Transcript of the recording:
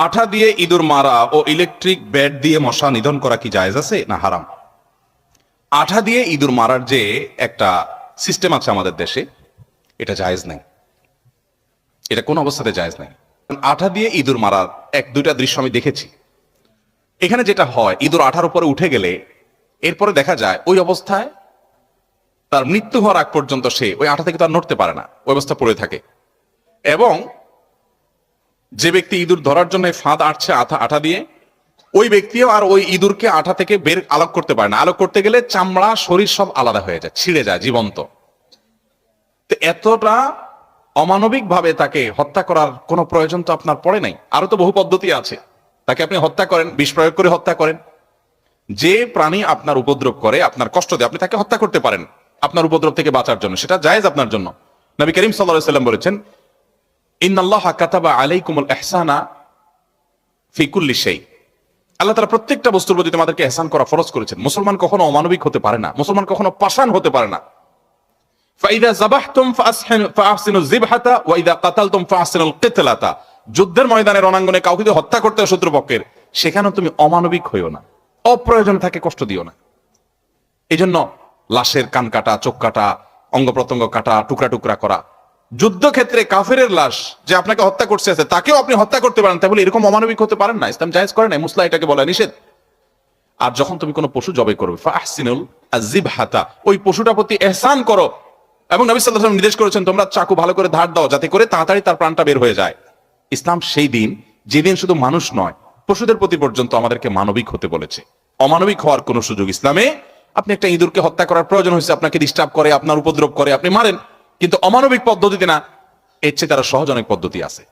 আঠা দিয়ে ইঁদুর মারা ও ইলেকট্রিক ব্যাট দিয়ে মশা নিধন করা কি জায়েজ আছে না হারাম? আঠা দিয়ে ইঁদুর মারার যে একটা সিস্টেম আছে আমাদের দেশে, এটা জায়েজ নাই। এটা কোন অবস্থাতে জায়েজ নাই। আঠা দিয়ে ইঁদুর মারার এক দুইটা দৃশ্য আমি দেখেছি। এখানে যেটা হয়, ইঁদুর আঠার উপরে উঠে গেলে এরপরে দেখা যায় ওই অবস্থায় তার মৃত্যু হওয়ার আগ পর্যন্ত সে ওই আঠা থেকে তার নড়তে পারে না, ওই অবস্থা পড়ে থাকে। এবং যে ব্যক্তি ইঁদুর ধরার জন্য ফাঁদ আটছে আঠা দিয়ে, ওই ব্যক্তিও আর ওই ইঁদুরকে আঠা থেকে বের আলোক করতে পারে না। আলোক করতে গেলে চামড়া শরীর সব আলাদা হয়ে যায়, ছিঁড়ে যায় জীবন্ত। তো এতটা অমানবিক ভাবে তাকে হত্যা করার কোনো প্রয়োজন তো আপনার পড়ে নাই। আরো তো বহু পদ্ধতি আছে। তাকে আপনি হত্যা করেন, বিষ প্রয়োগ করে হত্যা করেন। যে প্রাণী আপনার উপদ্রব করে, আপনার কষ্ট দেয়, আপনি তাকে হত্যা করতে পারেন আপনার উপদ্রব থেকে বাঁচার জন্য, সেটা জায়েজ আপনার জন্য। নবী করিম সাল্লাল্লাহু আলাইহি ওয়াসাল্লাম বলেছেন, ইন্নাল্লাহা কাতাবা আলাইকুমুল ইহসানা ফি কুল্লি শাই। আল্লাহ তাআলা প্রত্যেকটা বস্তুর প্রতি তোমাদেরকে ইহসান করা ফরজ করেছেন। মুসলমান কখনো অমানবিক হতে পারে না, মুসলমান কখনো পাষাণ হতে পারে না। ফাইদা যাবাহতুম ফাআহসিনুয যিবহাতা ওয়া ইযা কাতালতুম ফাআহসিনুল কিতলাতা। যুদ্ধের ময়দানে রণাঙ্গনে কাউকে যদি হত্যা করতে হয় শত্রুপক্ষের, সেখানে তুমি অমানবিক হইও না, অপ্রয়োজন তাকে কষ্ট দিও না। এই জন্য লাশের কান কাটা, চোখ কাটা, অঙ্গ প্রত্যঙ্গ কাটা, টুকরা টুকরা করা, যুদ্ধক্ষেত্রে কাফেরের লাশ যে আপনাকে হত্যা করছে আছে তাকেও আপনি হত্যা করতে পারেন, তাই বলে এরকম অমানবিক হতে পারেন না। ইসলাম জায়েজ করে না, মুসলা এটাকে বলা নিষেধ। আর যখন তুমি কোনো পশু জবাই করবে, ফাহসিনুল যিবহাতা, ওই পশুটার প্রতি ইহসান করো। এবং নবী সাল্লাল্লাহু আলাইহি ওয়াসাল্লাম নির্দেশ করেছেন, তোমরা চাকু ভালো করে ধার দাও, যাতে করে তাড়াতাড়ি তার প্রাণটা বের হয়ে যায়। ইসলাম সেই দিন, যেদিন শুধু মানুষ নয়, পশুদের প্রতি পর্যন্ত আমাদেরকে মানবিক হতে বলেছে। অমানবিক হওয়ার কোনো সুযোগ ইসলামে। আপনি একটা ইঁদুরকে হত্যা করার প্রয়োজন হয়েছে, আপনাকে ডিস্টার্ব করে, আপনার উপদ্রব করে, আপনি মারেন, কিন্তু অমানবিক পদ্ধতিতে না। এর চেয়ে তারা সহজ অনেক পদ্ধতি আছে।